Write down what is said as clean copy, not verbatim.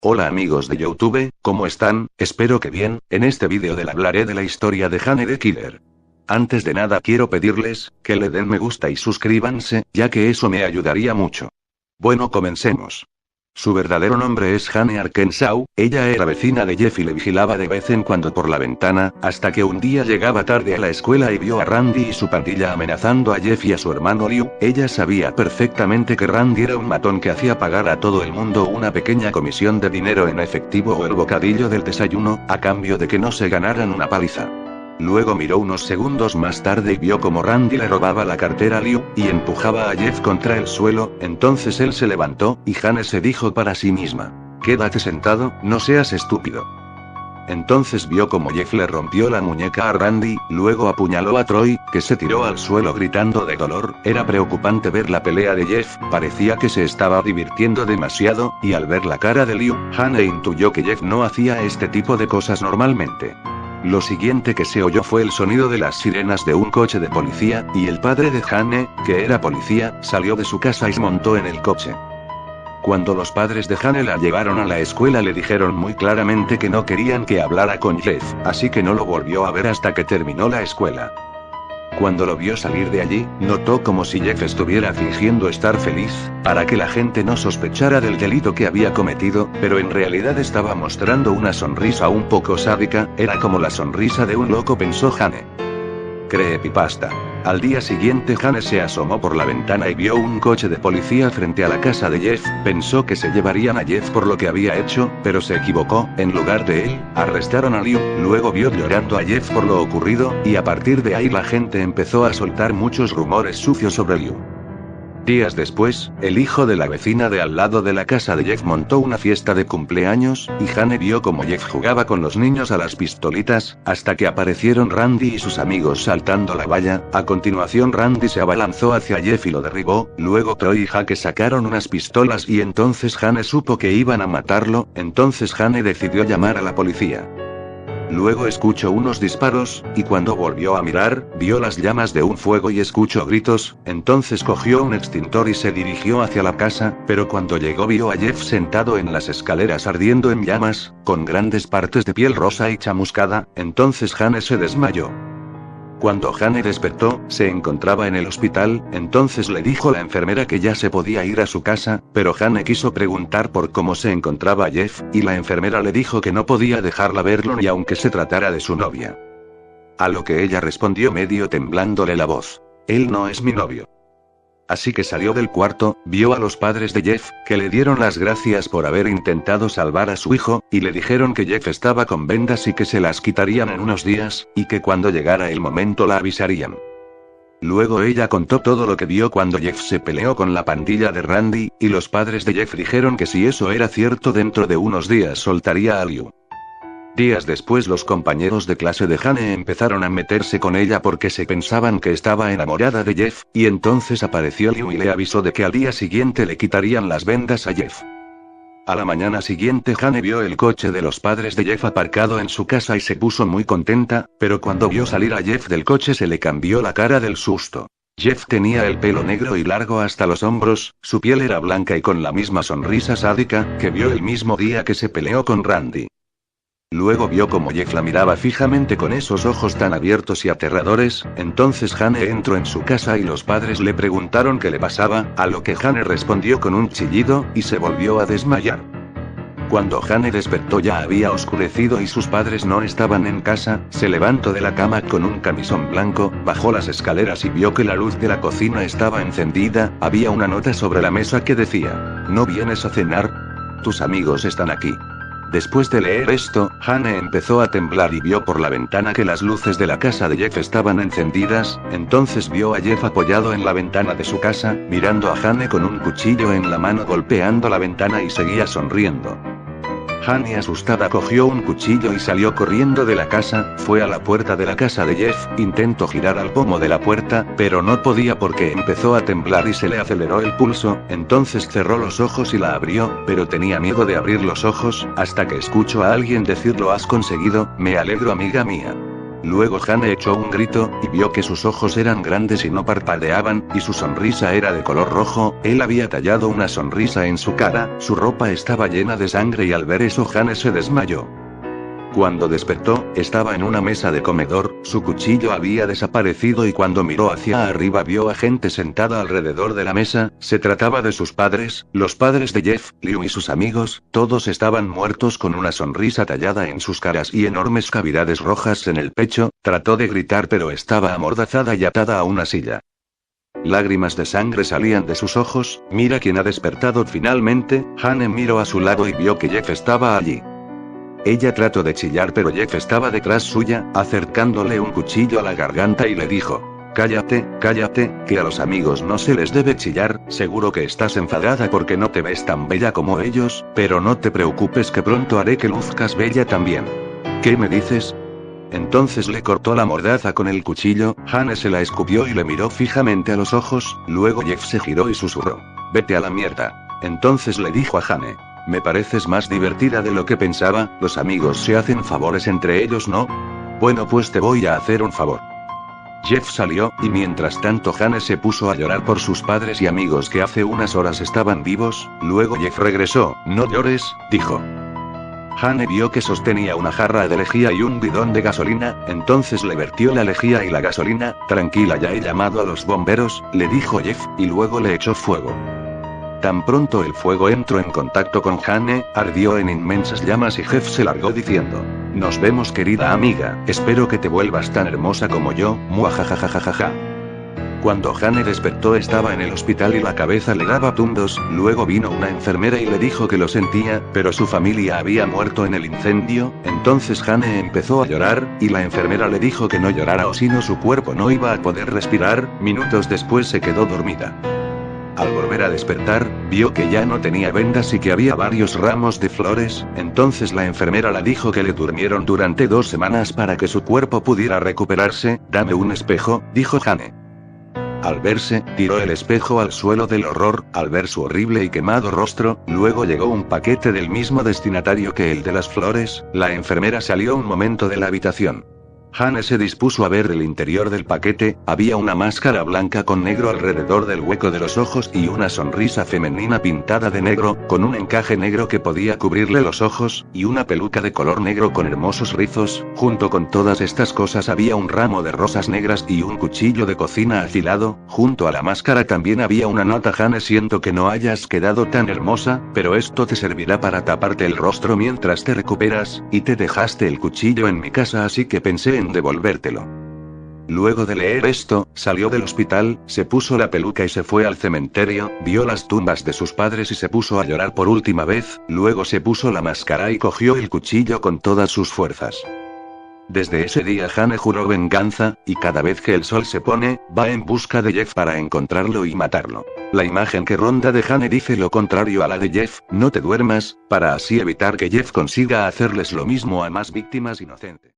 Hola amigos de YouTube, ¿cómo están? Espero que bien. En este vídeo hablaré de la historia de Jane the Killer. Antes de nada quiero pedirles que le den me gusta y suscríbanse, ya que eso me ayudaría mucho. Bueno, comencemos. Su verdadero nombre es Jane Arkansas. Ella era vecina de Jeff y le vigilaba de vez en cuando por la ventana, hasta que un día llegaba tarde a la escuela y vio a Randy y su pandilla amenazando a Jeff y a su hermano Liu. Ella sabía perfectamente que Randy era un matón que hacía pagar a todo el mundo una pequeña comisión de dinero en efectivo o el bocadillo del desayuno, a cambio de que no se ganaran una paliza. Luego miró unos segundos más tarde y vio como Randy le robaba la cartera a Liu, y empujaba a Jeff contra el suelo. Entonces él se levantó, y Jane se dijo para sí misma: «Quédate sentado, no seas estúpido». Entonces vio como Jeff le rompió la muñeca a Randy, luego apuñaló a Troy, que se tiró al suelo gritando de dolor. Era preocupante ver la pelea de Jeff, parecía que se estaba divirtiendo demasiado, y al ver la cara de Liu, Jane intuyó que Jeff no hacía este tipo de cosas normalmente. Lo siguiente que se oyó fue el sonido de las sirenas de un coche de policía, y el padre de Jane, que era policía, salió de su casa y se montó en el coche. Cuando los padres de Jane la llevaron a la escuela le dijeron muy claramente que no querían que hablara con Jeff, así que no lo volvió a ver hasta que terminó la escuela. Cuando lo vio salir de allí, notó como si Jeff estuviera fingiendo estar feliz, para que la gente no sospechara del delito que había cometido, pero en realidad estaba mostrando una sonrisa un poco sádica. Era como la sonrisa de un loco, pensó Jane. Creepypasta. Al día siguiente Jane se asomó por la ventana y vio un coche de policía frente a la casa de Jeff. Pensó que se llevarían a Jeff por lo que había hecho, pero se equivocó. En lugar de él, arrestaron a Liu. Luego vio llorando a Jeff por lo ocurrido, y a partir de ahí la gente empezó a soltar muchos rumores sucios sobre Liu. Días después, el hijo de la vecina de al lado de la casa de Jeff montó una fiesta de cumpleaños, y Jane vio como Jeff jugaba con los niños a las pistolitas, hasta que aparecieron Randy y sus amigos saltando la valla. A continuación Randy se abalanzó hacia Jeff y lo derribó. Luego Troy y Jake sacaron unas pistolas y entonces Jane supo que iban a matarlo. Entonces Jane decidió llamar a la policía. Luego escuchó unos disparos, y cuando volvió a mirar, vio las llamas de un fuego y escuchó gritos. Entonces cogió un extintor y se dirigió hacia la casa, pero cuando llegó vio a Jeff sentado en las escaleras ardiendo en llamas, con grandes partes de piel rosa y chamuscada. Entonces Jane se desmayó. Cuando Jane despertó, se encontraba en el hospital. Entonces le dijo la enfermera que ya se podía ir a su casa, pero Jane quiso preguntar por cómo se encontraba Jeff, y la enfermera le dijo que no podía dejarla verlo ni aunque se tratara de su novia. A lo que ella respondió medio temblándole la voz: «Él no es mi novio». Así que salió del cuarto, vio a los padres de Jeff, que le dieron las gracias por haber intentado salvar a su hijo, y le dijeron que Jeff estaba con vendas y que se las quitarían en unos días, y que cuando llegara el momento la avisarían. Luego ella contó todo lo que vio cuando Jeff se peleó con la pandilla de Randy, y los padres de Jeff dijeron que si eso era cierto dentro de unos días soltaría a Liu. Días después los compañeros de clase de Jane empezaron a meterse con ella porque se pensaban que estaba enamorada de Jeff, y entonces apareció Liu y le avisó de que al día siguiente le quitarían las vendas a Jeff. A la mañana siguiente Jane vio el coche de los padres de Jeff aparcado en su casa y se puso muy contenta, pero cuando vio salir a Jeff del coche se le cambió la cara del susto. Jeff tenía el pelo negro y largo hasta los hombros, su piel era blanca y con la misma sonrisa sádica que vio el mismo día que se peleó con Randy. Luego vio como Jeff la miraba fijamente con esos ojos tan abiertos y aterradores. Entonces Jane entró en su casa y los padres le preguntaron qué le pasaba, a lo que Jane respondió con un chillido, y se volvió a desmayar. Cuando Jane despertó ya había oscurecido y sus padres no estaban en casa. Se levantó de la cama con un camisón blanco, bajó las escaleras y vio que la luz de la cocina estaba encendida. Había una nota sobre la mesa que decía: «¿No vienes a cenar? Tus amigos están aquí». Después de leer esto, Jane empezó a temblar y vio por la ventana que las luces de la casa de Jeff estaban encendidas. Entonces vio a Jeff apoyado en la ventana de su casa, mirando a Jane con un cuchillo en la mano golpeando la ventana y seguía sonriendo. Jane asustada cogió un cuchillo y salió corriendo de la casa. Fue a la puerta de la casa de Jeff, intentó girar al pomo de la puerta, pero no podía porque empezó a temblar y se le aceleró el pulso. Entonces cerró los ojos y la abrió, pero tenía miedo de abrir los ojos, hasta que escuchó a alguien decir: «Lo has conseguido, me alegro amiga mía». Luego Hane echó un grito, y vio que sus ojos eran grandes y no parpadeaban, y su sonrisa era de color rojo. Él había tallado una sonrisa en su cara, su ropa estaba llena de sangre y al ver eso Hane se desmayó. Cuando despertó, estaba en una mesa de comedor, su cuchillo había desaparecido y cuando miró hacia arriba vio a gente sentada alrededor de la mesa. Se trataba de sus padres, los padres de Jeff, Liu y sus amigos. Todos estaban muertos con una sonrisa tallada en sus caras y enormes cavidades rojas en el pecho. Trató de gritar pero estaba amordazada y atada a una silla. Lágrimas de sangre salían de sus ojos. Mira quién ha despertado finalmente. Hane miró a su lado y vio que Jeff estaba allí. Ella trató de chillar pero Jeff estaba detrás suya, acercándole un cuchillo a la garganta y le dijo: cállate, cállate, que a los amigos no se les debe chillar. Seguro que estás enfadada porque no te ves tan bella como ellos, pero no te preocupes que pronto haré que luzcas bella también. ¿Qué me dices? Entonces le cortó la mordaza con el cuchillo. Hane se la escupió y le miró fijamente a los ojos. Luego Jeff se giró y susurró: vete a la mierda. Entonces le dijo a Hane: me pareces más divertida de lo que pensaba. Los amigos se hacen favores entre ellos, ¿no? Bueno, pues te voy a hacer un favor. Jeff salió, y mientras tanto Hane se puso a llorar por sus padres y amigos que hace unas horas estaban vivos. Luego Jeff regresó. No llores, dijo. Hane vio que sostenía una jarra de lejía y un bidón de gasolina, entonces le vertió la lejía y la gasolina. Tranquila, ya he llamado a los bomberos, le dijo Jeff, y luego le echó fuego. Tan pronto el fuego entró en contacto con Hane, ardió en inmensas llamas y Jeff se largó diciendo: nos vemos querida amiga, espero que te vuelvas tan hermosa como yo, muajajajajaja. Cuando Hane despertó estaba en el hospital y la cabeza le daba tundos. Luego vino una enfermera y le dijo que lo sentía, pero su familia había muerto en el incendio. Entonces Hane empezó a llorar, y la enfermera le dijo que no llorara o si no su cuerpo no iba a poder respirar. Minutos después se quedó dormida. Al volver a despertar, vio que ya no tenía vendas y que había varios ramos de flores. Entonces la enfermera le dijo que le durmieron durante 2 semanas para que su cuerpo pudiera recuperarse. Dame un espejo, dijo Hane. Al verse, tiró el espejo al suelo del horror, al ver su horrible y quemado rostro. Luego llegó un paquete del mismo destinatario que el de las flores. La enfermera salió un momento de la habitación. Hane se dispuso a ver el interior del paquete. Había una máscara blanca con negro alrededor del hueco de los ojos y una sonrisa femenina pintada de negro, con un encaje negro que podía cubrirle los ojos, y una peluca de color negro con hermosos rizos. Junto con todas estas cosas había un ramo de rosas negras y un cuchillo de cocina afilado. Junto a la máscara también había una nota: Hane, siento que no hayas quedado tan hermosa, pero esto te servirá para taparte el rostro mientras te recuperas, y te dejaste el cuchillo en mi casa así que pensé en devolvértelo. Luego de leer esto, salió del hospital, se puso la peluca y se fue al cementerio. Vio las tumbas de sus padres y se puso a llorar por última vez. Luego se puso la máscara y cogió el cuchillo con todas sus fuerzas. Desde ese día Hane juró venganza, y cada vez que el sol se pone, va en busca de Jeff para encontrarlo y matarlo. La imagen que ronda de Hane dice lo contrario a la de Jeff: no te duermas, para así evitar que Jeff consiga hacerles lo mismo a más víctimas inocentes.